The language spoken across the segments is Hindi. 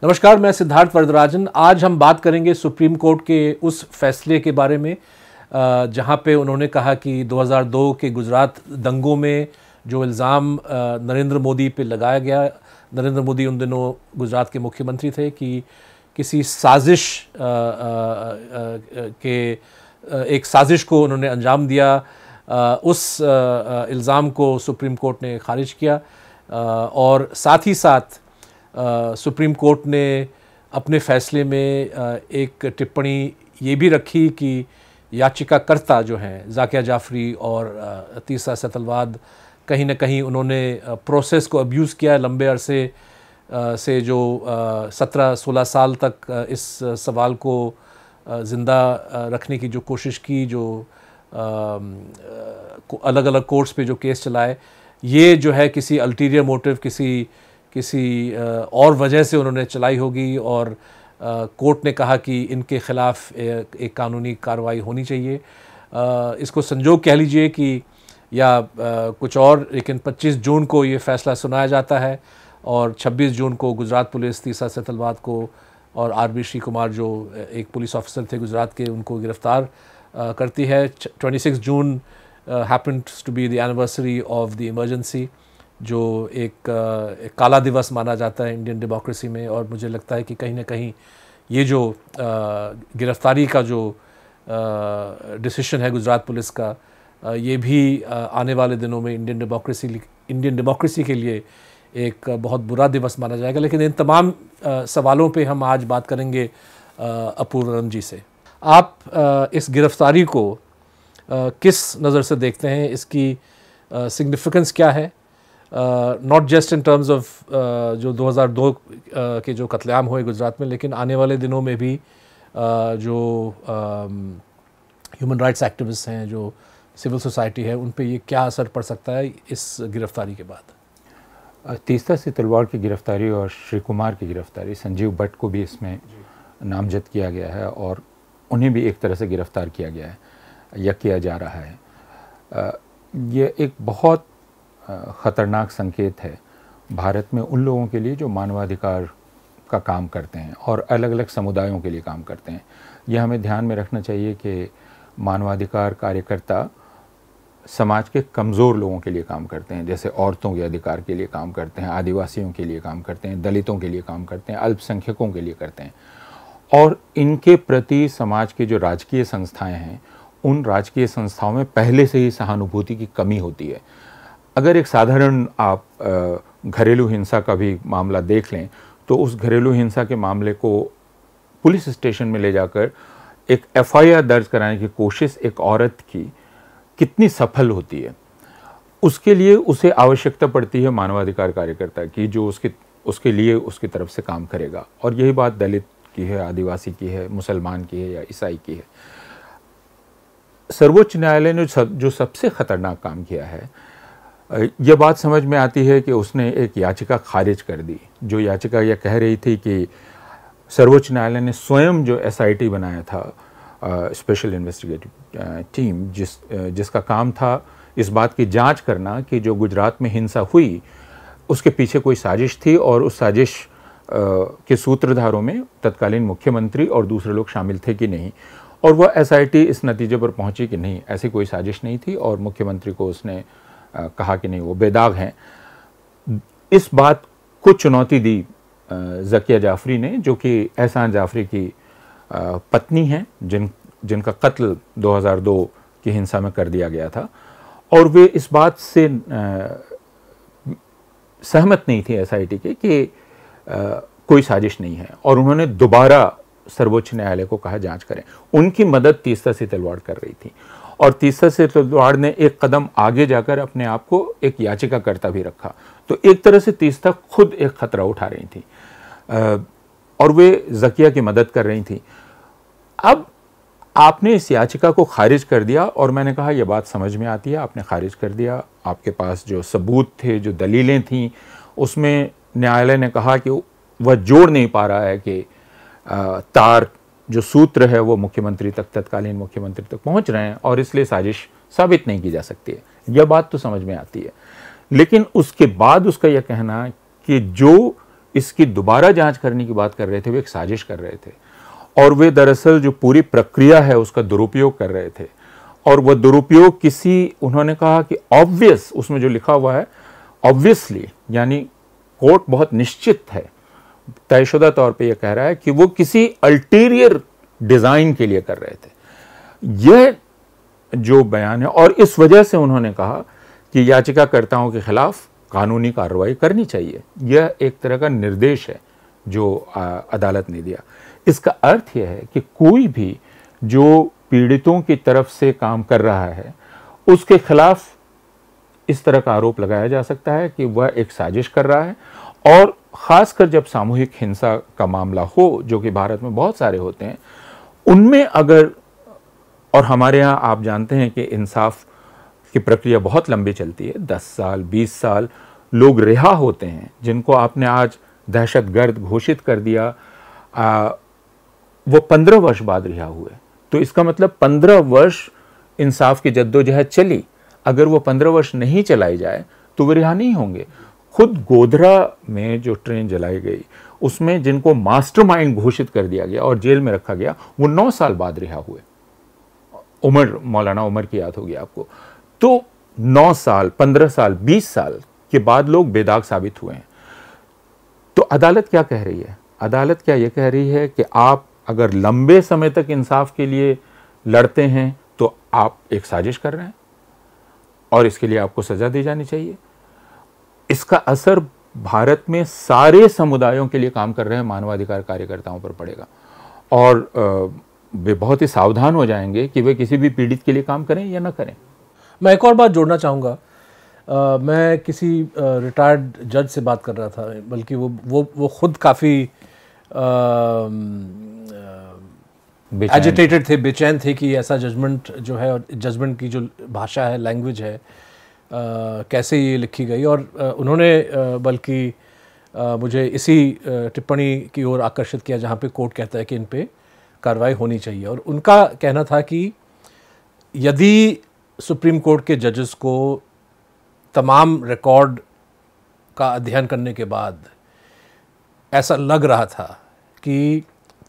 नमस्कार, मैं सिद्धार्थ वरदराजन। आज हम बात करेंगे सुप्रीम कोर्ट के उस फैसले के बारे में जहां पे उन्होंने कहा कि 2002 के गुजरात दंगों में जो इल्ज़ाम नरेंद्र मोदी पे लगाया गया, नरेंद्र मोदी उन दिनों गुजरात के मुख्यमंत्री थे, कि किसी साजिश के एक साजिश को उन्होंने अंजाम दिया। उस इल्ज़ाम को सुप्रीम कोर्ट ने खारिज किया और साथ ही साथ सुप्रीम कोर्ट ने अपने फैसले में एक टिप्पणी ये भी रखी कि याचिकाकर्ता जो हैं ज़ाकिया जाफ़री और तीसरा सेतलवाद, कहीं ना कहीं उन्होंने प्रोसेस को अब्यूज़ किया है। लंबे अरसे से जो 17-16 साल तक इस सवाल को ज़िंदा रखने की जो कोशिश की, जो अलग अलग कोर्ट्स पे जो केस चलाए, ये जो है किसी अल्टीरियर मोटिव, किसी और वजह से उन्होंने चलाई होगी। और कोर्ट ने कहा कि इनके ख़िलाफ़ एक कानूनी कार्रवाई होनी चाहिए। इसको संजोग कह लीजिए कि या कुछ और, लेकिन 25 जून को ये फ़ैसला सुनाया जाता है और 26 जून को गुजरात पुलिस तीसरा सेतलवाद को और आरबी श्री कुमार जो एक पुलिस ऑफिसर थे गुजरात के, उनको गिरफ़्तार करती है। 26 June happened to be the anniversary of the emergency, जो एक काला दिवस माना जाता है इंडियन डेमोक्रेसी में। और मुझे लगता है कि कहीं ना कहीं ये जो गिरफ्तारी का जो डिसीजन है गुजरात पुलिस का, ये भी आने वाले दिनों में इंडियन डेमोक्रेसी के लिए एक बहुत बुरा दिवस माना जाएगा। लेकिन इन तमाम सवालों पे हम आज बात करेंगे अपूर्व जी से। आप इस गिरफ्तारी को किस नज़र से देखते हैं? इसकी सिग्निफिकेंस क्या है? Not just in terms of जो 2002 के जो कत्लेआम हुए गुजरात में, लेकिन आने वाले दिनों में भी जो ह्यूमन राइट्स एक्टिविस्ट हैं, जो सिविल सोसाइटी है, उन पे ये क्या असर पड़ सकता है इस गिरफ्तारी के बाद? तीसरा सेतलवाद की गिरफ्तारी और श्री कुमार की गिरफ्तारी, संजीव भट्ट को भी इसमें नामजद किया गया है और उन्हें भी एक तरह से गिरफ्तार किया गया है या किया जा रहा है। ये एक बहुत ख़तरनाक संकेत है भारत में उन लोगों के लिए जो मानवाधिकार का काम करते हैं और अलग अलग समुदायों के लिए काम करते हैं। यह हमें ध्यान में रखना चाहिए कि मानवाधिकार कार्यकर्ता समाज के कमज़ोर लोगों के लिए काम करते हैं, जैसे औरतों के अधिकार के लिए काम करते हैं, आदिवासियों के लिए काम करते हैं, दलितों के लिए काम करते हैं, अल्पसंख्यकों के लिए करते हैं। और इनके प्रति समाज की जो राजकीय संस्थाएं हैं, उन राजकीय संस्थाओं में पहले से ही सहानुभूति की कमी होती है। अगर एक साधारण आप घरेलू हिंसा का भी मामला देख लें, तो उस घरेलू हिंसा के मामले को पुलिस स्टेशन में ले जाकर एक एफआईआर दर्ज कराने की कोशिश एक औरत की कितनी सफल होती है, उसके लिए उसे आवश्यकता पड़ती है मानवाधिकार कार्यकर्ता की, जो उसके लिए उसकी तरफ से काम करेगा। और यही बात दलित की है, आदिवासी की है, मुसलमान की है या ईसाई की है। सर्वोच्च न्यायालय ने जो सबसे खतरनाक काम किया है, यह बात समझ में आती है कि उसने एक याचिका खारिज कर दी। जो याचिका यह कह रही थी कि सर्वोच्च न्यायालय ने स्वयं जो एसआईटी बनाया था, स्पेशल इन्वेस्टिगेटिव टीम, जिसका काम था इस बात की जांच करना कि जो गुजरात में हिंसा हुई उसके पीछे कोई साजिश थी और उस साजिश के सूत्रधारों में तत्कालीन मुख्यमंत्री और दूसरे लोग शामिल थे कि नहीं। और वह एसआईटी इस नतीजे पर पहुंची कि नहीं, ऐसी कोई साजिश नहीं थी और मुख्यमंत्री को उसने कहा कि नहीं, वो बेदाग हैं। इस बात को चुनौती दी ज़ाकिया जाफ़री ने, जो कि एहसान जाफ़री की पत्नी हैं, जिनका कत्ल 2002 की हिंसा में कर दिया गया था। और वे इस बात से सहमत नहीं थी एसआईटी के कि कोई साजिश नहीं है, और उन्होंने दोबारा सर्वोच्च न्यायालय को कहा जांच करें। उनकी मदद तीसरा सेतलवाद कर रही थी और तीसरा सेतलवाद ने एक कदम आगे जाकर अपने आप को एक याचिकाकर्ता भी रखा। तो एक तरह से तीसरा खुद एक खतरा उठा रही थी और वे ज़ाकिया की मदद कर रही थी। अब आपने इस याचिका को खारिज कर दिया और मैंने कहा यह बात समझ में आती है, आपने खारिज कर दिया। आपके पास जो सबूत थे, जो दलीलें थीं, उसमें न्यायालय ने कहा कि वह जोड़ नहीं पा रहा है कि तार जो सूत्र है वो मुख्यमंत्री तक, तत्कालीन मुख्यमंत्री तक पहुंच रहे हैं और इसलिए साजिश साबित नहीं की जा सकती है। यह बात तो समझ में आती है, लेकिन उसके बाद उसका यह कहना कि जो इसकी दोबारा जांच करने की बात कर रहे थे, वे एक साजिश कर रहे थे और वे दरअसल जो पूरी प्रक्रिया है उसका दुरुपयोग कर रहे थे। और वह दुरुपयोग किसी, उन्होंने कहा कि ऑब्वियस, उसमें जो लिखा हुआ है ऑब्वियसली, यानी कोर्ट बहुत निश्चित है, तयशुदा तौर पे यह कह रहा है कि वो किसी अल्टीरियर डिजाइन के लिए कर रहे थे। यह जो बयान है, और इस वजह से उन्होंने कहा कि याचिकाकर्ताओं के खिलाफ कानूनी कार्रवाई करनी चाहिए। यह एक तरह का निर्देश है जो अदालत ने दिया। इसका अर्थ यह है कि कोई भी जो पीड़ितों की तरफ से काम कर रहा है उसके खिलाफ इस तरह का आरोप लगाया जा सकता है कि वह एक साजिश कर रहा है। और खासकर जब सामूहिक हिंसा का मामला हो, जो कि भारत में बहुत सारे होते हैं, उनमें अगर, और हमारे यहाँ आप जानते हैं कि इंसाफ की प्रक्रिया बहुत लंबी चलती है, 10 साल 20 साल लोग रिहा होते हैं जिनको आपने आज दहशतगर्द घोषित कर दिया, वो 15 वर्ष बाद रिहा हुए। तो इसका मतलब 15 वर्ष इंसाफ की जद्दोजहद चली। अगर वो 15 वर्ष नहीं चलाई जाए तो वो रिहा नहीं होंगे। खुद गोधरा में जो ट्रेन जलाई गई उसमें जिनको मास्टरमाइंड घोषित कर दिया गया और जेल में रखा गया, वो 9 साल बाद रिहा हुए। उमर, मौलाना उमर की याद होगी आपको। तो 9 साल 15 साल 20 साल के बाद लोग बेदाग साबित हुए हैं। तो अदालत क्या कह रही है? अदालत क्या ये कह रही है कि आप अगर लंबे समय तक इंसाफ के लिए लड़ते हैं तो आप एक साजिश कर रहे हैं और इसके लिए आपको सजा दी जानी चाहिए। इसका असर भारत में सारे समुदायों के लिए काम कर रहे हैं मानवाधिकार कार्यकर्ताओं पर पड़ेगा और वे बहुत ही सावधान हो जाएंगे कि वे किसी भी पीड़ित के लिए काम करें या ना करें। मैं एक और बात जोड़ना चाहूँगा। मैं किसी रिटायर्ड जज से बात कर रहा था, बल्कि वो खुद काफ़ी एजिटेटेड थे, बेचैन थे कि ऐसा जजमेंट जो है, और जजमेंट की जो भाषा है, लैंग्वेज है, कैसे ये लिखी गई। और उन्होंने बल्कि मुझे इसी टिप्पणी की ओर आकर्षित किया जहाँ पे कोर्ट कहता है कि इन पे कार्रवाई होनी चाहिए। और उनका कहना था कि यदि सुप्रीम कोर्ट के जजेस को तमाम रिकॉर्ड का अध्ययन करने के बाद ऐसा लग रहा था कि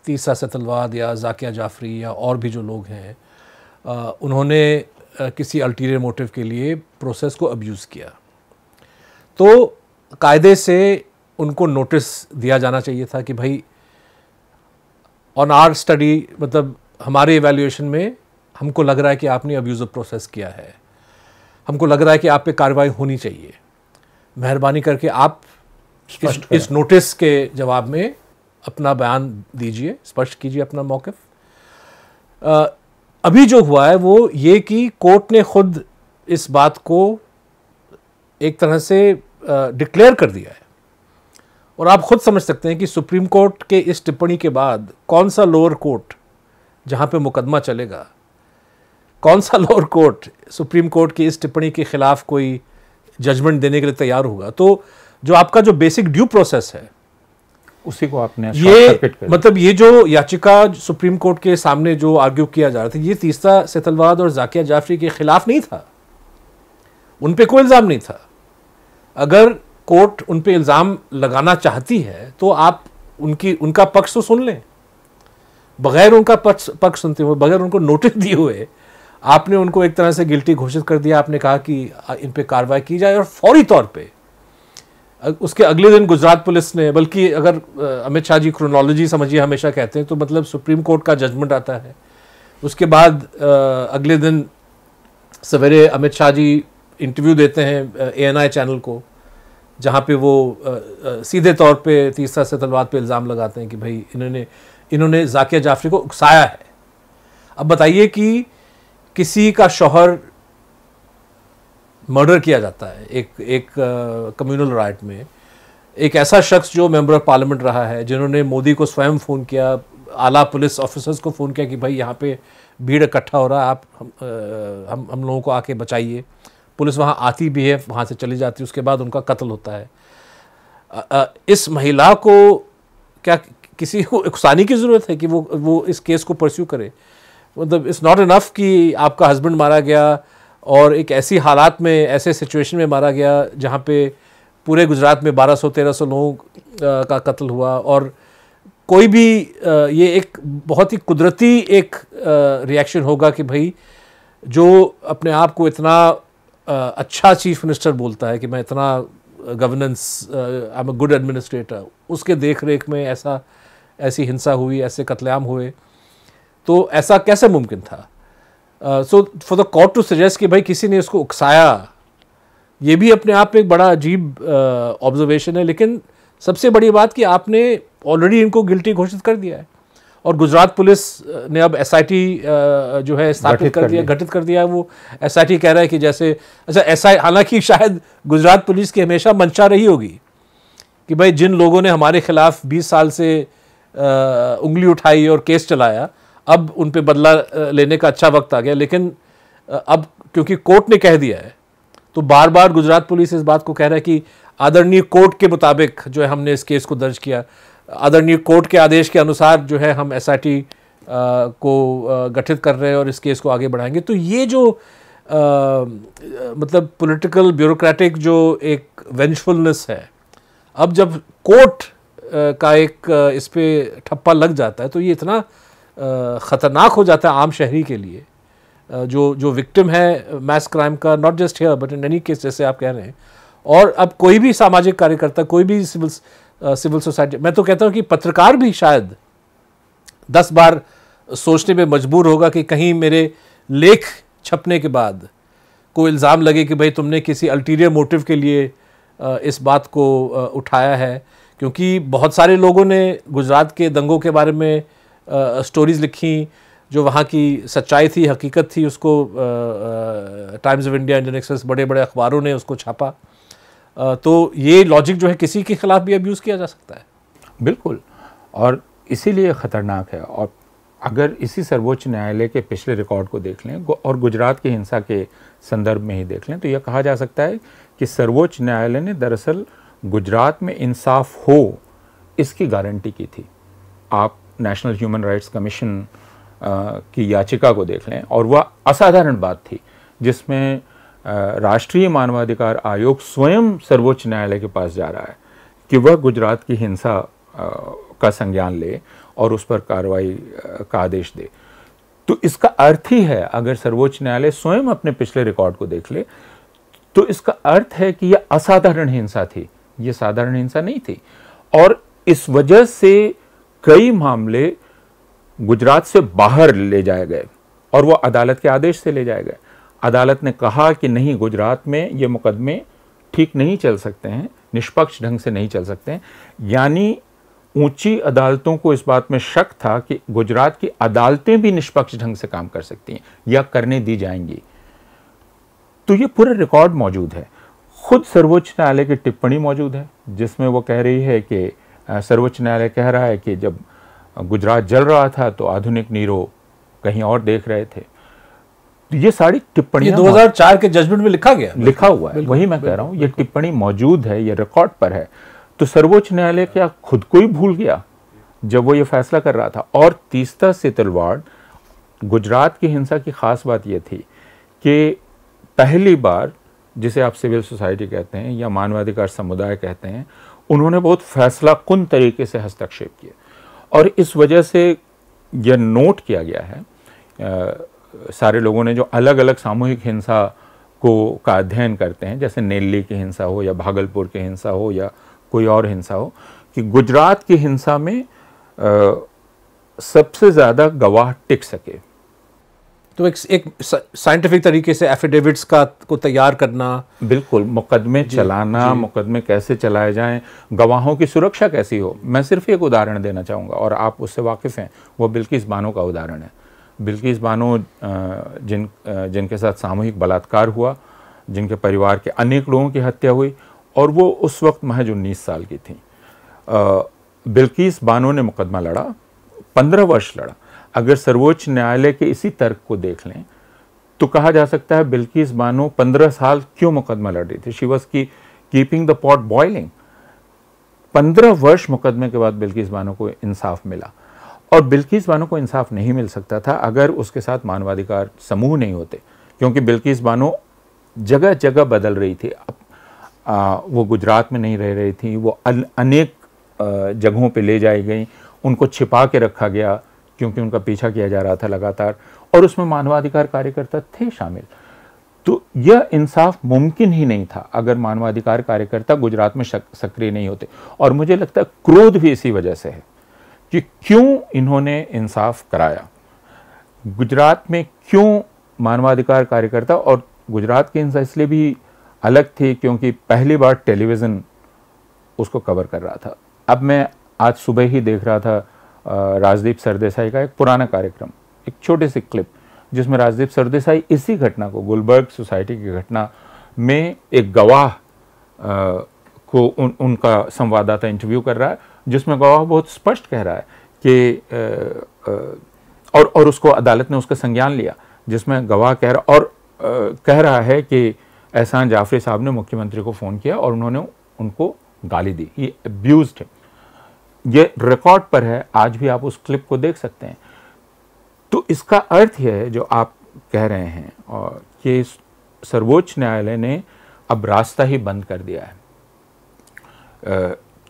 तीसरा सेतलवाद या जाकिया जाफरी या और भी जो लोग हैं, उन्होंने किसी अल्टीरियर मोटिव के लिए प्रोसेस को अब्यूज़ किया, तो कायदे से उनको नोटिस दिया जाना चाहिए था कि भाई ऑन आर स्टडी, मतलब हमारे इवैल्यूएशन में हमको लग रहा है कि आपने अब्यूज़िव प्रोसेस किया है, हमको लग रहा है कि आप पे कार्रवाई होनी चाहिए, मेहरबानी करके आप इस नोटिस के जवाब में अपना बयान दीजिए, स्पष्ट कीजिए अपना मौक़िफ़। अभी जो हुआ है वो ये कि कोर्ट ने खुद इस बात को एक तरह से डिक्लेयर कर दिया है। और आप खुद समझ सकते हैं कि सुप्रीम कोर्ट के इस टिप्पणी के बाद कौन सा लोअर कोर्ट जहाँ पे मुकदमा चलेगा, कौन सा लोअर कोर्ट सुप्रीम कोर्ट की इस टिप्पणी के खिलाफ कोई जजमेंट देने के लिए तैयार होगा। तो जो आपका जो बेसिक ड्यू प्रोसेस है उसी को आपने ये, मतलब ये जो याचिका सुप्रीम कोर्ट के सामने जो आर्ग्यू किया जा रहा था, ये तीसरा सेतलवाद और जाकिया जाफरी के खिलाफ नहीं था, उन पे कोई इल्ज़ाम नहीं था। अगर कोर्ट उन पे इल्ज़ाम लगाना चाहती है तो आप उनका पक्ष तो सुन लें। बगैर उनका पक्ष सुनते हुए, बगैर उनको नोटिस दिए हुए आपने उनको एक तरह से गिल्टी घोषित कर दिया। आपने कहा कि इन पे कार्रवाई की जाए और फौरी तौर पे। उसके अगले दिन गुजरात पुलिस ने, बल्कि अगर अमित शाह जी क्रोनोलॉजी समझिए हमेशा कहते हैं, तो मतलब सुप्रीम कोर्ट का जजमेंट आता है, उसके बाद अगले दिन सवेरे अमित शाह जी इंटरव्यू देते हैं ANI चैनल को, जहाँ पे वो सीधे तौर पे तीसरा सेतलवाद पे इल्ज़ाम लगाते हैं कि भाई इन्होंने जाकिया जाफरी को उकसाया है। अब बताइए कि किसी का शौहर मर्डर किया जाता है एक कम्युनल राइट में, एक ऐसा शख्स जो मेंबर ऑफ पार्लियामेंट रहा है, जिन्होंने मोदी को स्वयं फ़ोन किया, आला पुलिस ऑफिसर्स को फ़ोन किया कि भाई यहाँ पे भीड़ इकट्ठा हो रहा है, आप हम लोगों को आके बचाइए। पुलिस वहाँ आती भी है, वहाँ से चली जाती है, उसके बाद उनका कत्ल होता है। इस महिला को क्या किसी को उकसाने की ज़रूरत है कि वो इस केस को परस्यू करे? मतलब इट्स नॉट इनफ कि आपका हस्बैंड मारा गया और एक ऐसी हालात में, ऐसे सिचुएशन में मारा गया जहाँ पे पूरे गुजरात में 1200-1300 लोगों का कत्ल हुआ, और कोई भी ये एक बहुत ही कुदरती एक रिएक्शन होगा कि भाई जो अपने आप को इतना अच्छा चीफ मिनिस्टर बोलता है कि मैं इतना governance, I am a good administrator, उसके देख रेख में ऐसी हिंसा हुई, ऐसे कत्लेआम हुए, तो ऐसा कैसे मुमकिन था? So for the court to suggest कि भाई किसी ने इसको उकसाया, ये भी अपने आप में एक बड़ा अजीब ऑब्जर्वेशन है। लेकिन सबसे बड़ी बात कि आपने ऑलरेडी इनको गिल्टी घोषित कर दिया है, और गुजरात पुलिस ने अब एसआईटी जो है स्थापित कर दिया, गठित कर दिया है। वो एसआईटी कह रहा है कि जैसे, अच्छा ऐसा, हालांकि शायद गुजरात पुलिस की हमेशा मंशा रही होगी कि भाई जिन लोगों ने हमारे खिलाफ 20 साल से उंगली उठाई और केस चलाया, अब उन पे बदला लेने का अच्छा वक्त आ गया। लेकिन अब क्योंकि कोर्ट ने कह दिया है, तो बार बार गुजरात पुलिस इस बात को कह रहा है कि आदरणीय कोर्ट के मुताबिक जो है हमने इस केस को दर्ज किया, आदरणीय कोर्ट के आदेश के अनुसार जो है हम एसआईटी को गठित कर रहे हैं और इस केस को आगे बढ़ाएंगे। तो ये जो मतलब पॉलिटिकल ब्यूरोक्रेटिक जो एक वेंजफुलनेस है, अब जब कोर्ट का एक इस पे ठप्पा लग जाता है, तो ये इतना ख़तरनाक हो जाता है आम शहरी के लिए, जो विक्टिम है मैस क्राइम का, not just here but in any case, जैसे आप कह रहे हैं। और अब कोई भी सामाजिक कार्यकर्ता, कोई भी सिविल सोसाइटी, मैं तो कहता हूँ कि पत्रकार भी शायद 10 बार सोचने में मजबूर होगा कि कहीं मेरे लेख छपने के बाद कोई इल्ज़ाम लगे कि भाई तुमने किसी अल्टीरियर मोटिव के लिए इस बात को उठाया है। क्योंकि बहुत सारे लोगों ने गुजरात के दंगों के बारे में स्टोरीज़ लिखी, जो वहाँ की सच्चाई थी, हकीकत थी, उसको times of India, Indian express, बड़े बड़े अखबारों ने उसको छापा। तो ये लॉजिक जो है किसी के खिलाफ भी अब्यूज़ किया जा सकता है। बिल्कुल, और इसीलिए ख़तरनाक है। और अगर इसी सर्वोच्च न्यायालय के पिछले रिकॉर्ड को देख लें और गुजरात की हिंसा के संदर्भ में ही देख लें, तो यह कहा जा सकता है कि सर्वोच्च न्यायालय ने दरअसल गुजरात में इंसाफ हो इसकी गारंटी की थी। आप नेशनल ह्यूमन राइट्स कमीशन की याचिका को देख लें, और वह असाधारण बात थी जिसमें राष्ट्रीय मानवाधिकार आयोग स्वयं सर्वोच्च न्यायालय के पास जा रहा है कि वह गुजरात की हिंसा का संज्ञान ले और उस पर कार्रवाई का आदेश दे। तो इसका अर्थ ही है, अगर सर्वोच्च न्यायालय स्वयं अपने पिछले रिकॉर्ड को देख ले, तो इसका अर्थ है कि यह असाधारण हिंसा थी, यह साधारण हिंसा नहीं थी। और इस वजह से कई मामले गुजरात से बाहर ले जाए गए और वो अदालत के आदेश से ले जाए गए। अदालत ने कहा कि नहीं, गुजरात में ये मुकदमे ठीक नहीं चल सकते हैं, निष्पक्ष ढंग से नहीं चल सकते हैं। यानी ऊंची अदालतों को इस बात में शक था कि गुजरात की अदालतें भी निष्पक्ष ढंग से काम कर सकती हैं या करने दी जाएंगी। तो ये पूरा रिकॉर्ड मौजूद है। खुद सर्वोच्च न्यायालय की टिप्पणी मौजूद है जिसमें वो कह रही है कि सर्वोच्च न्यायालय कह रहा है कि जब गुजरात जल रहा था तो आधुनिक नीरो कहीं और देख रहे थे। तो ये सारी टिप्पणियां 2004 के जजमेंट में लिखा हुआ है। वही मैं कह रहा हूँ, ये टिप्पणी मौजूद है, ये रिकॉर्ड पर है। तो सर्वोच्च न्यायालय क्या खुद को ही भूल गया जब वो ये फैसला कर रहा था? और तीस्ता से तलवाड़, गुजरात की हिंसा की खास बात यह थी कि पहली बार, जिसे आप सिविल सोसाइटी कहते हैं या मानवाधिकार समुदाय कहते हैं, उन्होंने बहुत फैसला कुन तरीके से हस्तक्षेप किया। और इस वजह से यह नोट किया गया है, सारे लोगों ने जो अलग अलग सामूहिक हिंसा का अध्ययन करते हैं, जैसे नेल्ली की हिंसा हो या भागलपुर की हिंसा हो या कोई और हिंसा हो, कि गुजरात की हिंसा में सबसे ज़्यादा गवाह टिक सके। तो एक साइंटिफिक तरीके से एफिडेविट्स को तैयार करना, बिल्कुल, मुकदमे चलाना, मुकदमे कैसे चलाए जाएं, गवाहों की सुरक्षा कैसी हो। मैं सिर्फ एक उदाहरण देना चाहूँगा और आप उससे वाकिफ़ हैं, वो बिल्किस बानो का उदाहरण है। बिल्किस बानो जिनके साथ सामूहिक बलात्कार हुआ, जिनके परिवार के अनेक लोगों की हत्या हुई, और वो उस वक्त महज 19 साल की थी। बिल्किस बानो ने मुकदमा लड़ा, 15 वर्ष लड़ा। अगर सर्वोच्च न्यायालय के इसी तर्क को देख लें तो कहा जा सकता है बिल्किस बानो 15 साल क्यों मुकदमा लड़ रही थी। She was keeping the pot boiling. 15 वर्ष मुकदमे के बाद बिल्किस बानो को इंसाफ मिला। और बिल्किस बानो को इंसाफ नहीं मिल सकता था अगर उसके साथ मानवाधिकार समूह नहीं होते, क्योंकि बिल्किस बानो जगह जगह बदल रही थी। वो गुजरात में नहीं रह रही थी, वो अनेक जगहों पे ले जाई गई, उनको छिपा के रखा गया क्योंकि उनका पीछा किया जा रहा था लगातार, और उसमें मानवाधिकार कार्यकर्ता थे शामिल। तो यह इंसाफ मुमकिन ही नहीं था अगर मानवाधिकार कार्यकर्ता गुजरात में सक्रिय नहीं होते। और मुझे लगता है क्रोध भी इसी वजह से है कि क्यों इन्होंने इंसाफ कराया, गुजरात में क्यों मानवाधिकार कार्यकर्ता। और गुजरात की हिंसा इसलिए भी अलग थी क्योंकि पहली बार टेलीविज़न उसको कवर कर रहा था। अब मैं आज सुबह ही देख रहा था राजदीप सरदेसाई का एक पुराना कार्यक्रम, एक छोटे से क्लिप, जिसमें राजदीप सरदेसाई इसी घटना को, गुलबर्ग सोसाइटी की घटना में एक गवाह को उनका संवाददाता इंटरव्यू कर रहा है, जिसमें गवाह बहुत स्पष्ट कह रहा है कि और उसको अदालत ने उसका संज्ञान लिया, जिसमें गवाह कह रहा है कि एहसान जाफरी साहब ने मुख्यमंत्री को फ़ोन किया और उन्होंने उनको गाली दी, ये अब्यूज्ड है। ये रिकॉर्ड पर है, आज भी आप उस क्लिप को देख सकते हैं। तो इसका अर्थ यह है जो आप कह रहे हैं, और कि सर्वोच्च न्यायालय ने अब रास्ता ही बंद कर दिया है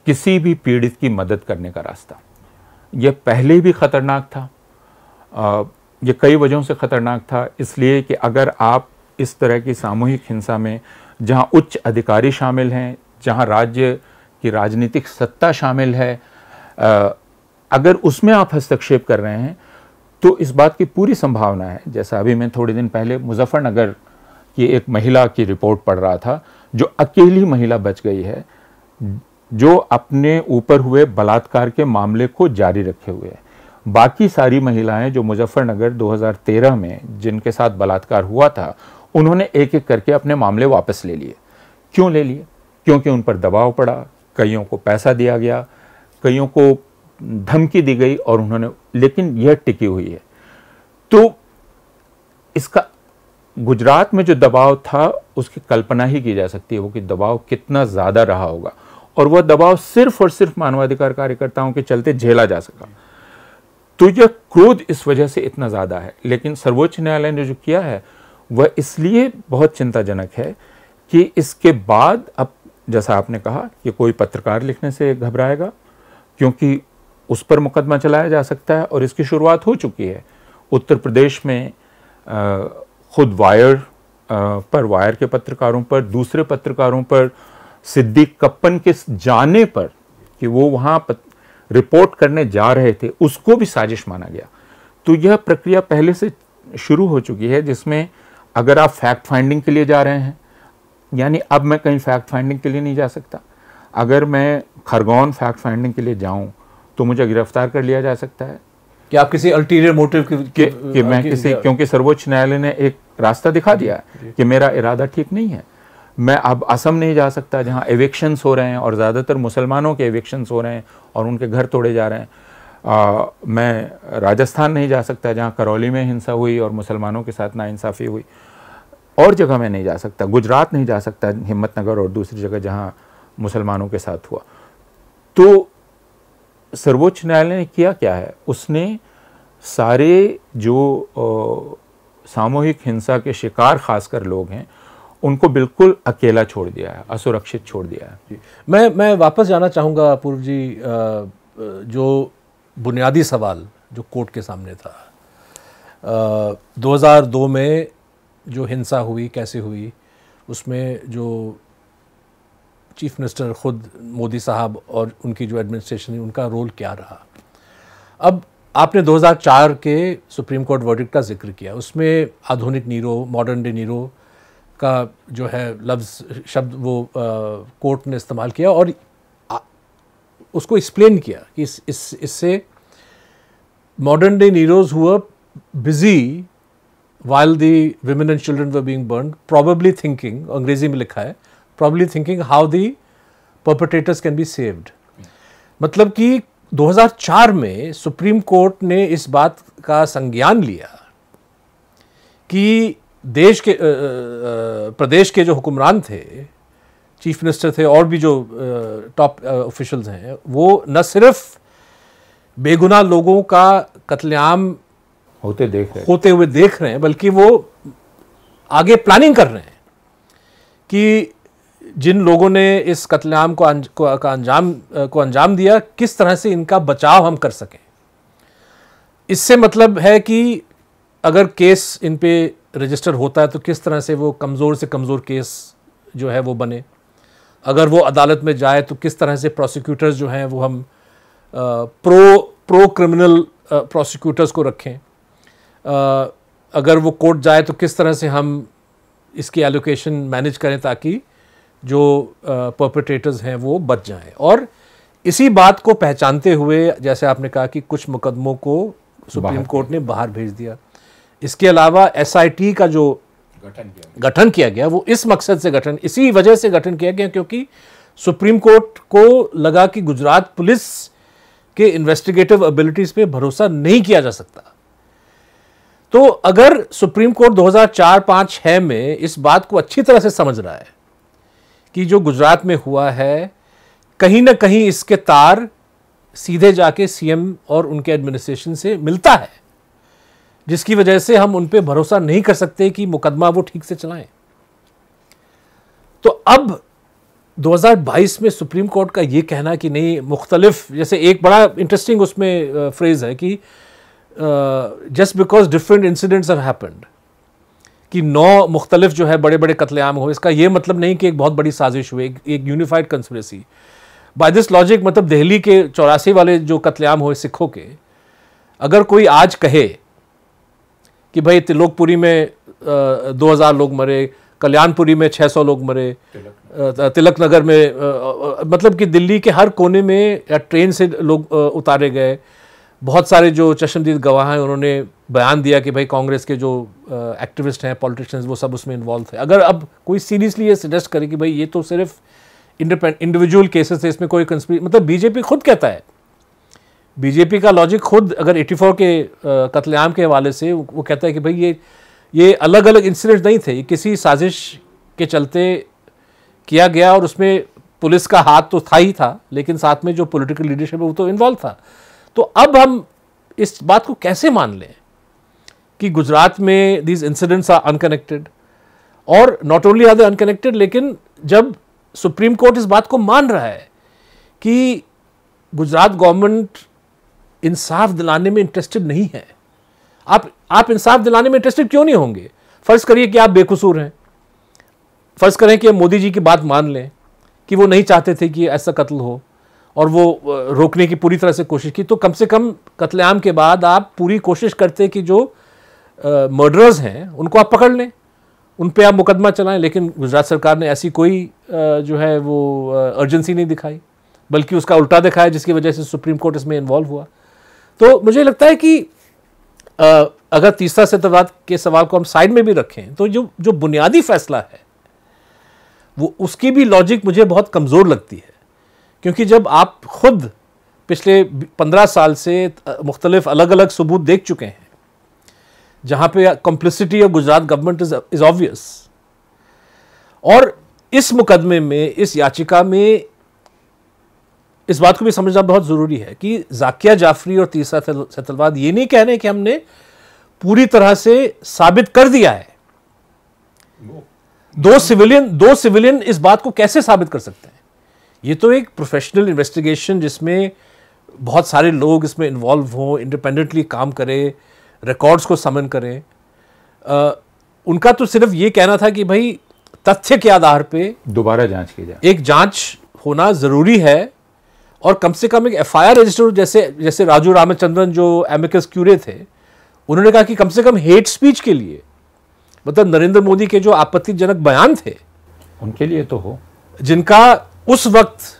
किसी भी पीड़ित की मदद करने का रास्ता। यह पहले भी खतरनाक था, ये कई वजहों से खतरनाक था, इसलिए कि अगर आप इस तरह की सामूहिक हिंसा में, जहां उच्च अधिकारी शामिल हैं, जहां राज्य की राजनीतिक सत्ता शामिल है, अगर उसमें आप हस्तक्षेप कर रहे हैं तो इस बात की पूरी संभावना है, जैसा अभी मैं थोड़े दिन पहले मुजफ्फरनगर की एक महिला की रिपोर्ट पढ़ रहा था, जो अकेली महिला बच गई है, जो अपने ऊपर हुए बलात्कार के मामले को जारी रखे हुए है। बाकी सारी महिलाएं जो मुजफ्फरनगर 2013 में जिनके साथ बलात्कार हुआ था, उन्होंने एक एक करके अपने मामले वापस ले लिए। क्यों ले लिए? क्योंकि उन पर दबाव पड़ा, कईयों को पैसा दिया गया, कईयों को धमकी दी गई, और उन्होंने, लेकिन यह टिकी हुई है। तो इसका गुजरात में जो दबाव था उसकी कल्पना ही की जा सकती है, वो कि दबाव कितना ज़्यादा रहा होगा, और वह दबाव सिर्फ और सिर्फ मानवाधिकार कार्यकर्ताओं के चलते झेला जा सका। तो यह क्रोध इस वजह से इतना ज़्यादा है। लेकिन सर्वोच्च न्यायालय ने जो किया है वह इसलिए बहुत चिंताजनक है कि इसके बाद, अब जैसा आपने कहा कि कोई पत्रकार लिखने से घबराएगा, क्योंकि उस पर मुकदमा चलाया जा सकता है, और इसकी शुरुआत हो चुकी है। उत्तर प्रदेश में खुद वायर के पत्रकारों पर, दूसरे पत्रकारों पर, सिद्दीक कप्पन के जाने पर कि वो वहाँ रिपोर्ट करने जा रहे थे, उसको भी साजिश माना गया। तो यह प्रक्रिया पहले से शुरू हो चुकी है, जिसमें अगर आप फैक्ट फाइंडिंग के लिए जा रहे हैं, यानी अब मैं कहीं फैक्ट फाइंडिंग के लिए नहीं जा सकता, अगर मैं खरगोन फैक्ट फाइंडिंग के लिए जाऊं तो मुझे गिरफ्तार कर लिया जा सकता है कि आप किसी अल्टीरियर मोटिव कि मैं किसी, क्योंकि सर्वोच्च न्यायालय ने एक रास्ता दिखा दिया कि मेरा इरादा ठीक नहीं है। मैं अब असम नहीं जा सकता जहां एविक्शंस हो रहे हैं, और ज़्यादातर मुसलमानों के एविक्शंस हो रहे हैं और उनके घर तोड़े जा रहे हैं। मैं राजस्थान नहीं जा सकता जहां करौली में हिंसा हुई और मुसलमानों के साथ नाइंसाफ़ी हुई, और जगह मैं नहीं जा सकता, गुजरात नहीं जा सकता, हिम्मतनगर और दूसरी जगह जहां मुसलमानों के साथ हुआ। तो सर्वोच्च न्यायालय ने किया क्या है, उसने सारे जो सामूहिक हिंसा के शिकार खासकर लोग हैं उनको बिल्कुल अकेला छोड़ दिया है, असुरक्षित छोड़ दिया है। मैं वापस जाना चाहूँगा अपूर्व जी, जो बुनियादी सवाल जो कोर्ट के सामने था, 2002 में जो हिंसा हुई, कैसे हुई, उसमें जो चीफ मिनिस्टर खुद मोदी साहब और उनकी जो एडमिनिस्ट्रेशन है, उनका रोल क्या रहा। अब आपने 2004 के सुप्रीम कोर्ट वर्डिक्ट का जिक्र किया, उसमें आधुनिक नीरो, मॉडर्न डे नीरो का जो है शब्द वो कोर्ट ने इस्तेमाल किया, और उसको एक्सप्लेन किया कि इससे मॉडर्न डे नीरोज हुआ busy while the women and children were being burned, probably thinking, अंग्रेजी में लिखा है, probably thinking how the perpetrators can be saved। मतलब कि 2004 में सुप्रीम कोर्ट ने इस बात का संज्ञान लिया कि देश के प्रदेश के जो हुक्मरान थे, चीफ मिनिस्टर थे, और भी जो टॉप ऑफिशियल्स हैं, वो न सिर्फ बेगुनाह लोगों का कत्लेआम होते हुए देख रहे हैं, बल्कि वो आगे प्लानिंग कर रहे हैं कि जिन लोगों ने इस कत्लेआम को अंजाम दिया, किस तरह से इनका बचाव हम कर सकें। इससे मतलब है कि अगर केस इन पे रजिस्टर होता है तो किस तरह से वो कमज़ोर से कमज़ोर केस जो है वो बने। अगर वो अदालत में जाए तो किस तरह से प्रोसिक्यूटर्स जो हैं वो हम प्रो क्रिमिनल प्रोसिक्यूटर्स को रखें। अगर वो कोर्ट जाए तो किस तरह से हम इसकी एलोकेशन मैनेज करें ताकि जो परपेट्रेटर्स हैं वो बच जाएं। और इसी बात को पहचानते हुए जैसे आपने कहा कि कुछ मुकदमों को सुप्रीम कोर्ट ने बाहर भेज दिया। इसके अलावा एसआईटी का जो गठन किया गया वो इस मकसद से इसी वजह से गठन किया गया क्योंकि सुप्रीम कोर्ट को लगा कि गुजरात पुलिस के इन्वेस्टिगेटिव एबिलिटीज पे भरोसा नहीं किया जा सकता। तो अगर सुप्रीम कोर्ट 2004-5-6 में इस बात को अच्छी तरह से समझ रहा है कि जो गुजरात में हुआ है कहीं ना कहीं इसके तार सीधे जाके सीएम और उनके एडमिनिस्ट्रेशन से मिलता है, जिसकी वजह से हम उन पे भरोसा नहीं कर सकते कि मुकदमा वो ठीक से चलाएं। तो अब 2022 में सुप्रीम कोर्ट का ये कहना कि नहीं मुख्तलिफ, जैसे एक बड़ा इंटरेस्टिंग उसमें फ्रेज है कि just because different incidents have happened, कि 9 मुख्तलिफ जो है बड़े बड़े कत्लेआम हो, इसका ये मतलब नहीं कि एक बहुत बड़ी साजिश हुई, एक unified conspiracy. By this logic मतलब दिल्ली के 84 वाले जो कत्लेआम हुए सिखों के, अगर कोई आज कहे कि भाई तिलोकपुरी में 2000 लोग मरे, कल्याणपुरी में 600 लोग मरे, तिलक नगर में मतलब कि दिल्ली के हर कोने में या ट्रेन से लोग उतारे गए। बहुत सारे जो चश्मदीद गवाह हैं उन्होंने बयान दिया कि भाई कांग्रेस के जो एक्टिविस्ट हैं, पॉलिटिशियंस, वो सब उसमें इन्वॉल्व थे। अगर अब कोई सीरियसली ये सजेस्ट करे कि भाई ये तो सिर्फ इंडिविजुअल केसेस थे, इसमें कोई कंस्पिरेसी, मतलब बीजेपी खुद कहता है, बीजेपी का लॉजिक खुद अगर 84 के कत्लेआम के हवाले से वो कहता है कि भाई ये अलग अलग इंसिडेंट नहीं थे, किसी साजिश के चलते किया गया और उसमें पुलिस का हाथ तो था ही था, लेकिन साथ में जो पॉलिटिकल लीडरशिप है वो तो इन्वॉल्व था। तो अब हम इस बात को कैसे मान लें कि गुजरात में दीज इंसिडेंट्स आर अनकनेक्टेड, और not only are they unconnected, लेकिन जब सुप्रीम कोर्ट इस बात को मान रहा है कि गुजरात गवर्नमेंट इंसाफ दिलाने में इंटरेस्टेड नहीं है। आप इंसाफ दिलाने में इंटरेस्टेड क्यों नहीं होंगे? फर्ज करिए कि आप बेकसूर हैं, फर्ज करें कि मोदी जी की बात मान लें कि वो नहीं चाहते थे कि ऐसा कत्ल हो और वो रोकने की पूरी तरह से कोशिश की, तो कम से कम कत्लेआम के बाद आप पूरी कोशिश करते कि जो मर्डरर्स हैं उनको आप पकड़ लें, उन पे आप मुकदमा चलाएं। लेकिन गुजरात सरकार ने ऐसी कोई जो है वो अर्जेंसी नहीं दिखाई, बल्कि उसका उल्टा दिखाया, जिसकी वजह से सुप्रीम कोर्ट इसमें इन्वॉल्व हुआ। तो मुझे लगता है कि अगर तीसरा सत्यवाद के सवाल को हम साइड में भी रखें तो जो बुनियादी फैसला है वो उसकी भी लॉजिक मुझे बहुत कमज़ोर लगती है, क्योंकि जब आप खुद पिछले 15 साल से मुख्तलिफ अलग अलग सबूत देख चुके हैं जहां पे complicity of Gujarat government is obvious, और इस मुकदमे में, इस याचिका में इस बात को भी समझना बहुत ज़रूरी है कि जाकिया जाफरी और तीसरा सत्यवाद ये नहीं कह रहे कि हमने पूरी तरह से साबित कर दिया है। दो सिविलियन इस बात को कैसे साबित कर सकते हैं? ये तो एक प्रोफेशनल इन्वेस्टिगेशन जिसमें बहुत सारे लोग इसमें इन्वॉल्व हों, इंडिपेंडेंटली काम करें, रिकॉर्ड्स को समन करें। उनका तो सिर्फ ये कहना था कि भाई तथ्य के आधार पे दोबारा जांच की जाए, एक जांच होना ज़रूरी है, और कम से कम एक एफआईआर रजिस्टर, जैसे राजू रामचंद्रन जो एमिकस क्यूरे थे, उन्होंने कहा कि कम से कम हेट स्पीच के लिए, मतलब नरेंद्र मोदी के जो आपत्तिजनक बयान थे उनके लिए तो हो, जिनका उस वक्त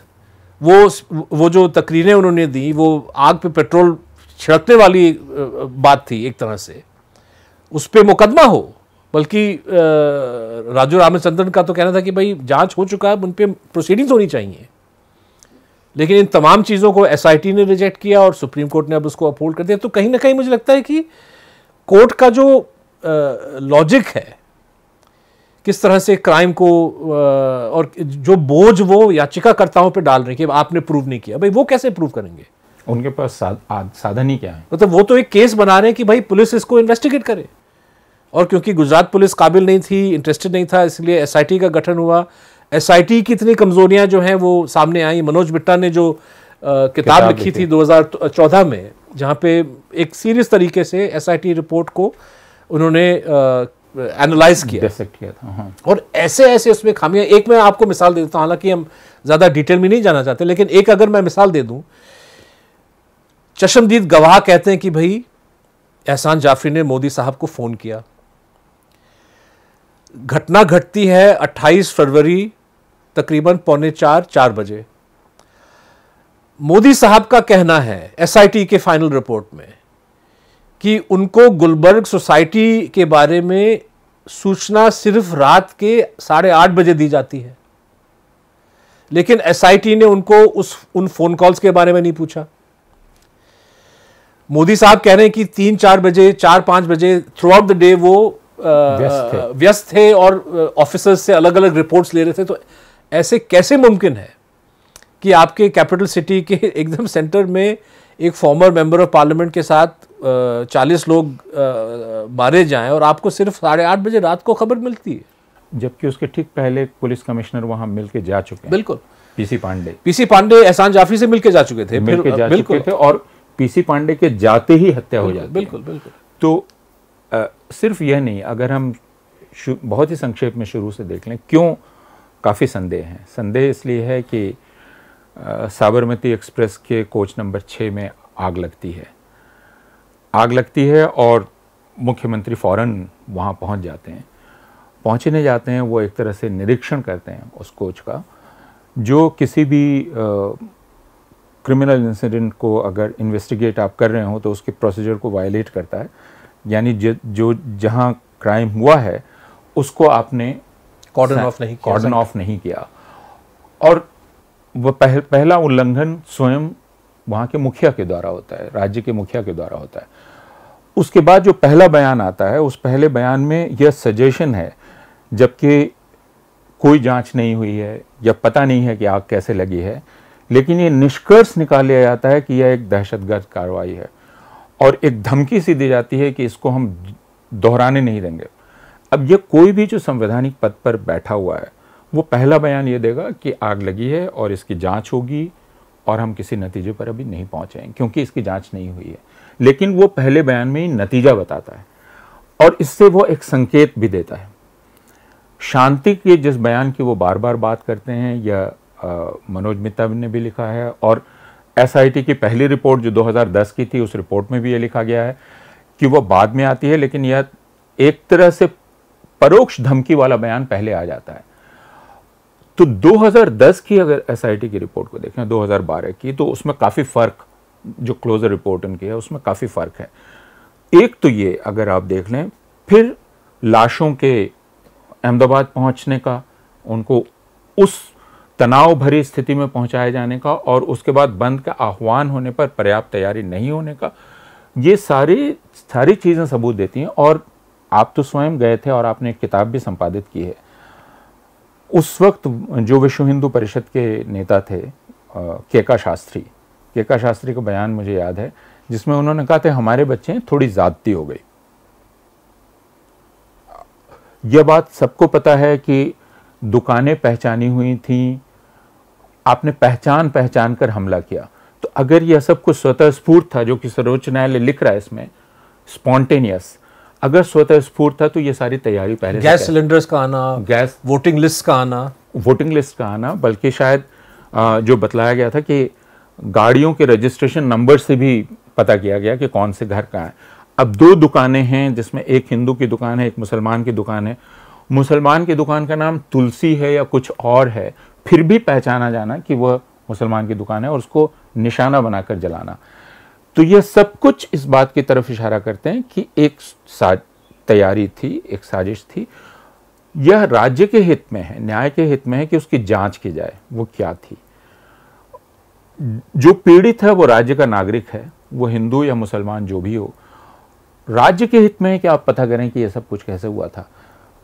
वो जो तकरीरें उन्होंने दी वो आग पे पेट्रोल छिड़कने वाली बात थी एक तरह से, उस पर मुकदमा हो। बल्कि राजू रामचंद्रन का तो कहना था कि भाई जांच हो चुका है, उन पर प्रोसीडिंग्स होनी चाहिए। लेकिन इन तमाम चीज़ों को एसआईटी ने रिजेक्ट किया और सुप्रीम कोर्ट ने अब उसको अपहोल्ड कर दिया। तो कहीं ना कहीं मुझे लगता है कि कोर्ट का जो लॉजिक है, किस तरह से क्राइम को और जो बोझ वो याचिकाकर्ताओं पे डाल रहे हैं कि आपने प्रूव नहीं किया, भाई वो कैसे प्रूव करेंगे? उनके पास साधन ही क्या है? मतलब वो तो एक केस बना रहे हैं कि भाई पुलिस इसको इन्वेस्टिगेट करे, और क्योंकि गुजरात पुलिस काबिल नहीं थी, इंटरेस्टेड नहीं था, इसलिए एसआईटी का गठन हुआ। एसआईटी की इतनी कमजोरियां जो हैं वो सामने आई। मनोज बिट्टा ने जो किताब लिखी थी 2014 में, जहाँ पे एक सीरियस तरीके से एसआईटी रिपोर्ट को उन्होंने एनालाइज किया था। हाँ। और ऐसे ऐसे उसमें खामियां, एक मैं आपको मिसाल दे देता हूँ, हालांकि हम ज़्यादा डिटेल में नहीं जाना चाहते, लेकिन एक अगर मैं मिसाल दे दूँ, चशमदीद गवाह कहते हैं कि भाई एहसान जाफरी ने मोदी साहब को फ़ोन किया। घटना घटती है 28 फरवरी तकरीबन 3:45-4 बजे। मोदी साहब का कहना है एसआईटी के फाइनल रिपोर्ट में कि उनको गुलबर्ग सोसाइटी के बारे में सूचना सिर्फ रात के 8:30 बजे दी जाती है, लेकिन एसआईटी ने उनको उन फोन कॉल्स के बारे में नहीं पूछा। मोदी साहब कह रहे हैं कि 3-4 बजे 4-5 बजे थ्रू आउट द डे वो व्यस्त थे और ऑफिसर्स से अलग अलग रिपोर्ट्स ले रहे थे। तो ऐसे कैसे मुमकिन है कि आपके कैपिटल सिटी के एकदम सेंटर में एक फॉर्मर मेंबर ऑफ पार्लियामेंट के साथ 40 लोग मारे जाएं और आपको सिर्फ 8:30 बजे रात को खबर मिलती है, जबकि उसके ठीक पहले पुलिस कमिश्नर वहां मिलके जा चुके हैं। बिल्कुल, पीसी पांडे एहसान जाफरी से मिलके जा चुके थे, थे और पीसी पांडे के जाते ही हत्या हो जाती है। बिल्कुल। तो सिर्फ यह नहीं, अगर हम बहुत ही संक्षेप में शुरू से देख लें, क्यों काफ़ी संदेह हैं। संदेह इसलिए है कि साबरमती एक्सप्रेस के कोच नंबर 6 में आग लगती है और मुख्यमंत्री फ़ौरन वहाँ पहुँच जाते हैं। वो एक तरह से निरीक्षण करते हैं उस कोच का, जो किसी भी क्रिमिनल इंसिडेंट को अगर इन्वेस्टिगेट आप कर रहे हो तो उसके प्रोसीजर को वायलेट करता है। यानी जो जहाँ क्राइम हुआ है उसको आपने कॉर्डन ऑफ नहीं किया, और वह पहला उल्लंघन स्वयं वहाँ के मुखिया के द्वारा होता है, राज्य के मुखिया के द्वारा होता है। उसके बाद जो पहला बयान आता है, उस पहले बयान में यह सजेशन है, जबकि कोई जांच नहीं हुई है या पता नहीं है कि आग कैसे लगी है, लेकिन ये निष्कर्ष निकाल लिया जाता है कि यह एक दहशतगर्द कार्रवाई है और एक धमकी सी दी जाती है कि इसको हम दोहराने नहीं देंगे। अब ये कोई भी जो संवैधानिक पद पर बैठा हुआ है वो पहला बयान ये देगा कि आग लगी है और इसकी जांच होगी और हम किसी नतीजे पर अभी नहीं पहुंचे हैं क्योंकि इसकी जांच नहीं हुई है, लेकिन वो पहले बयान में ही नतीजा बताता है और इससे वो एक संकेत भी देता है। शांति के जिस बयान की वो बार बार बात करते हैं, या मनोज मित्ता ने भी लिखा है, और एसआईटी की पहली रिपोर्ट जो 2010 की थी उस रिपोर्ट में भी ये लिखा गया है कि वो बाद में आती है, लेकिन यह एक तरह से परोक्ष धमकी वाला बयान पहले आ जाता है। तो 2010 की अगर एसआईटी की रिपोर्ट को देखें 2012 की, तो उसमें काफ़ी फ़र्क, जो क्लोजर रिपोर्ट उनकी है उसमें काफ़ी फ़र्क है। एक तो ये अगर आप देख लें, फिर लाशों के अहमदाबाद पहुंचने का, उनको उस तनाव भरी स्थिति में पहुंचाए जाने का, और उसके बाद बंद का आह्वान होने पर पर्याप्त तैयारी नहीं होने का, ये सारी चीज़ें सबूत देती हैं। और आप तो स्वयं गए थे और आपने एक किताब भी संपादित की है। उस वक्त जो विश्व हिंदू परिषद के नेता थे केका शास्त्री का बयान मुझे याद है, जिसमें उन्होंने कहा था हमारे बच्चे थोड़ी ज्यादती हो गई। यह बात सबको पता है कि दुकानें पहचानी हुई थीं, आपने पहचान कर हमला किया। तो अगर यह सब कुछ स्वतः स्फूर्त था, जो कि सर्वोच्च न्यायालय लिख रहा है इसमें स्पॉन्टेनियस, अगर स्वतः स्फूर्त था तो ये सारी तैयारी पहले गैस सिलेंडर्स का आना, वोटिंग लिस्ट का आना, बल्कि शायद जो बतलाया गया था कि गाड़ियों के रजिस्ट्रेशन नंबर से भी पता किया गया कि कौन से घर का है। अब 2 दुकानें हैं, जिसमें एक हिंदू की दुकान है, एक मुसलमान की दुकान है। मुसलमान की दुकान का नाम तुलसी है या कुछ और है, फिर भी पहचाना जाना कि वह मुसलमान की दुकान है और उसको निशाना बनाकर जलाना। तो यह सब कुछ इस बात की तरफ इशारा करते हैं कि एक तैयारी थी, एक साजिश थी। यह राज्य के हित में है, न्याय के हित में है कि उसकी जांच की जाए वो क्या थी। जो पीड़ित है वो राज्य का नागरिक है, वो हिंदू या मुसलमान जो भी हो। राज्य के हित में है कि आप पता करें कि यह सब कुछ कैसे हुआ था।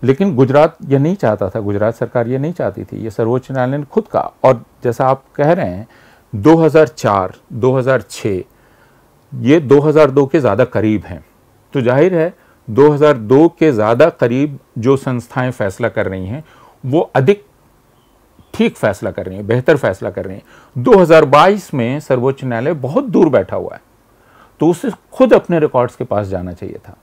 लेकिन गुजरात ये नहीं चाहता था, गुजरात सरकार ये नहीं चाहती थी, ये सर्वोच्च न्यायालय ने खुद कहा। और जैसा आप कह रहे हैं 2004, 2006 ये 2002 के ज़्यादा करीब हैं, तो जाहिर है 2002 के ज़्यादा करीब जो संस्थाएं फैसला कर रही हैं वो अधिक ठीक फैसला कर रही हैं, बेहतर फैसला कर रही हैं। 2022 में सर्वोच्च न्यायालय बहुत दूर बैठा हुआ है, तो उसे खुद अपने रिकॉर्ड्स के पास जाना चाहिए था।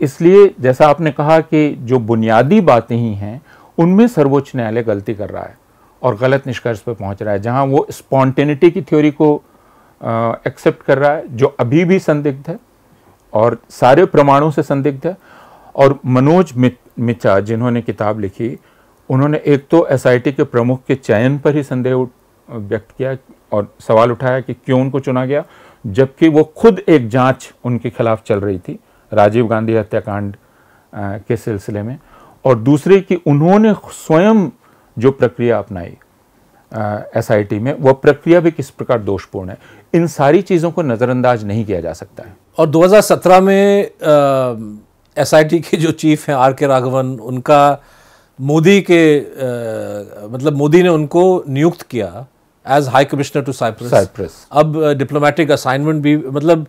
इसलिए जैसा आपने कहा कि जो बुनियादी बातें ही हैं उनमें सर्वोच्च न्यायालय गलती कर रहा है और गलत निष्कर्ष पर पहुंच रहा है। जहां वो स्पॉन्टेनिटी की थ्योरी को एक्सेप्ट कर रहा है, जो अभी भी संदिग्ध है और सारे प्रमाणों से संदिग्ध है। और मनोज मिचा जिन्होंने किताब लिखी, उन्होंने एक तो एसआईटी के प्रमुख के चयन पर ही संदेह व्यक्त किया और सवाल उठाया कि क्यों उनको चुना गया, जबकि वो खुद एक जांच उनके खिलाफ चल रही थी राजीव गांधी हत्याकांड के सिलसिले में। और दूसरे कि उन्होंने स्वयं जो प्रक्रिया अपनाई एसआईटी में, वह प्रक्रिया भी किस प्रकार दोषपूर्ण है। इन सारी चीज़ों को नज़रअंदाज नहीं किया जा सकता है। और 2017 में एसआईटी के जो चीफ हैं आर के राघवन, उनका मोदी के मतलब मोदी ने उनको नियुक्त किया as high commissioner to Cyprus. अब डिप्लोमेटिक असाइनमेंट भी, मतलब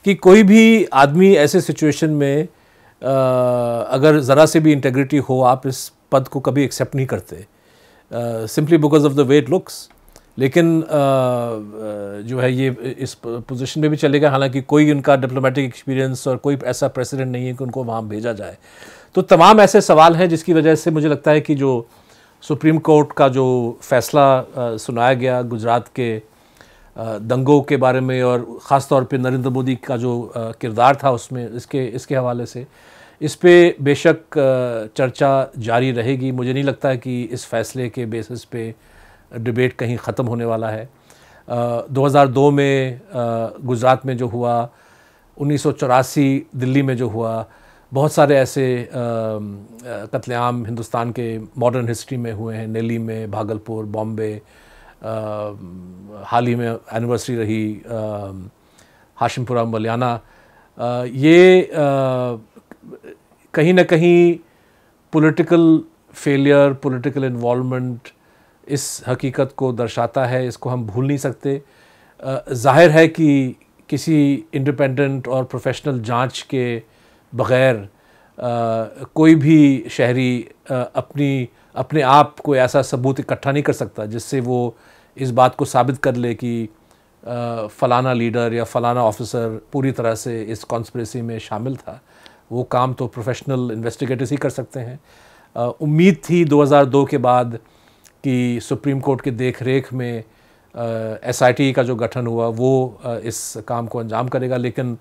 कि कोई भी आदमी ऐसे सिचुएशन में अगर ज़रा से भी इंटेग्रिटी हो, आप इस पद को कभी एक्सेप्ट नहीं करते simply because of the way it looks. लेकिन जो है ये इस पोजीशन में भी चलेगा, हालांकि कोई उनका डिप्लोमेटिक एक्सपीरियंस और कोई ऐसा प्रेसिडेंट नहीं है कि उनको वहाँ भेजा जाए। तो तमाम ऐसे सवाल हैं जिसकी वजह से मुझे लगता है कि जो सुप्रीम कोर्ट का जो फैसला सुनाया गया गुजरात के दंगों के बारे में, और ख़ास तौर पे नरेंद्र मोदी का जो किरदार था उसमें, इसके हवाले से इस पे बेशक चर्चा जारी रहेगी। मुझे नहीं लगता है कि इस फैसले के बेसिस पे डिबेट कहीं ख़त्म होने वाला है। 2002 में गुजरात में जो हुआ, 1984 दिल्ली में जो हुआ, बहुत सारे ऐसे कत्लेआम हिंदुस्तान के मॉडर्न हिस्ट्री में हुए हैं। दिल्ली में, भागलपुर, बॉम्बे, हाल ही में एनिवर्सरी रही हाशिमपुरा मलियाना। ये कहीं ना कहीं पॉलिटिकल फेलियर, पॉलिटिकल इन्वॉल्वमेंट इस हकीकत को दर्शाता है। इसको हम भूल नहीं सकते। जाहिर है कि किसी इंडिपेंडेंट और प्रोफेशनल जांच के बग़ैर कोई भी शहरी अपने आप को ऐसा सबूत इकट्ठा नहीं कर सकता जिससे वो इस बात को साबित कर ले कि फ़लाना लीडर या फ़लाना ऑफिसर पूरी तरह से इस कॉन्स्पिरेसी में शामिल था। वो काम तो प्रोफेशनल इन्वेस्टिगेटर्स ही कर सकते हैं। उम्मीद थी 2002 के बाद कि सुप्रीम कोर्ट के देख रेख में एसआईटी का जो गठन हुआ वो इस काम को अंजाम करेगा, लेकिन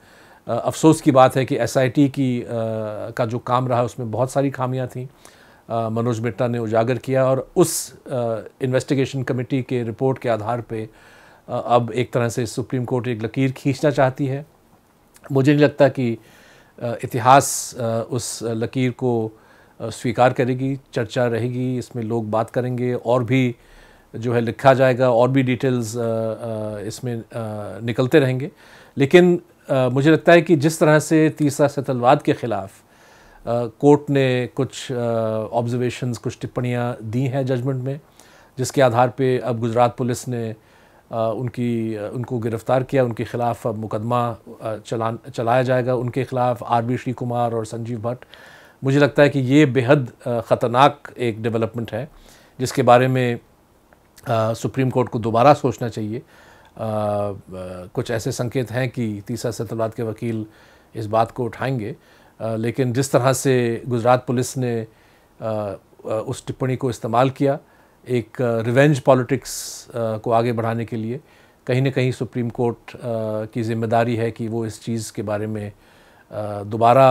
अफसोस की बात है कि एसआईटी का जो काम रहा उसमें बहुत सारी खामियां थीं। मनोज मित्ता ने उजागर किया और उस इन्वेस्टिगेशन कमेटी के रिपोर्ट के आधार पे अब एक तरह से सुप्रीम कोर्ट एक लकीर खींचना चाहती है। मुझे नहीं लगता कि इतिहास उस लकीर को स्वीकार करेगी। चर्चा रहेगी, इसमें लोग बात करेंगे, और भी जो है लिखा जाएगा, और भी डिटेल्स इसमें निकलते रहेंगे। लेकिन मुझे लगता है कि जिस तरह से तीसरा सतलवाद के ख़िलाफ़ कोर्ट ने कुछ ऑब्जर्वेशंस, कुछ टिप्पणियां दी हैं जजमेंट में, जिसके आधार पे अब गुजरात पुलिस ने उनको गिरफ़्तार किया, उनके ख़िलाफ़ अब मुकदमा चलाया जाएगा, उनके ख़िलाफ़ आर.बी. श्री कुमार और संजीव भट्ट। मुझे लगता है कि ये बेहद ख़तरनाक एक डेवलपमेंट है जिसके बारे में सुप्रीम कोर्ट को दोबारा सोचना चाहिए। कुछ ऐसे संकेत हैं कि तीसरा सतलवाद के वकील इस बात को उठाएंगे, लेकिन जिस तरह से गुजरात पुलिस ने उस टिप्पणी को इस्तेमाल किया एक रिवेंज पॉलिटिक्स को आगे बढ़ाने के लिए, कहीं ना कहीं सुप्रीम कोर्ट की ज़िम्मेदारी है कि वो इस चीज़ के बारे में दोबारा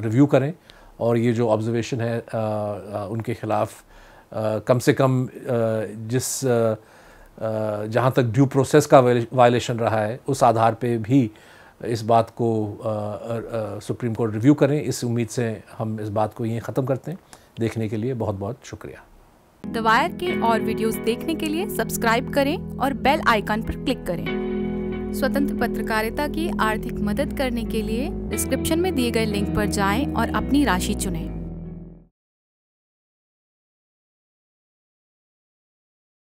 रिव्यू करें और ये जो ऑब्जर्वेशन है उनके ख़िलाफ़ कम से कम जहाँ तक ड्यू प्रोसेस का वायलेशन रहा है उस आधार पे भी इस बात को सुप्रीम कोर्ट रिव्यू करें। इस उम्मीद से हम इस बात को यहीं ख़त्म करते हैं। देखने के लिए बहुत बहुत शुक्रिया। द वायर के और वीडियोस देखने के लिए सब्सक्राइब करें और बेल आइकन पर क्लिक करें। स्वतंत्र पत्रकारिता की आर्थिक मदद करने के लिए डिस्क्रिप्शन में दिए गए लिंक पर जाएं और अपनी राशि चुनें।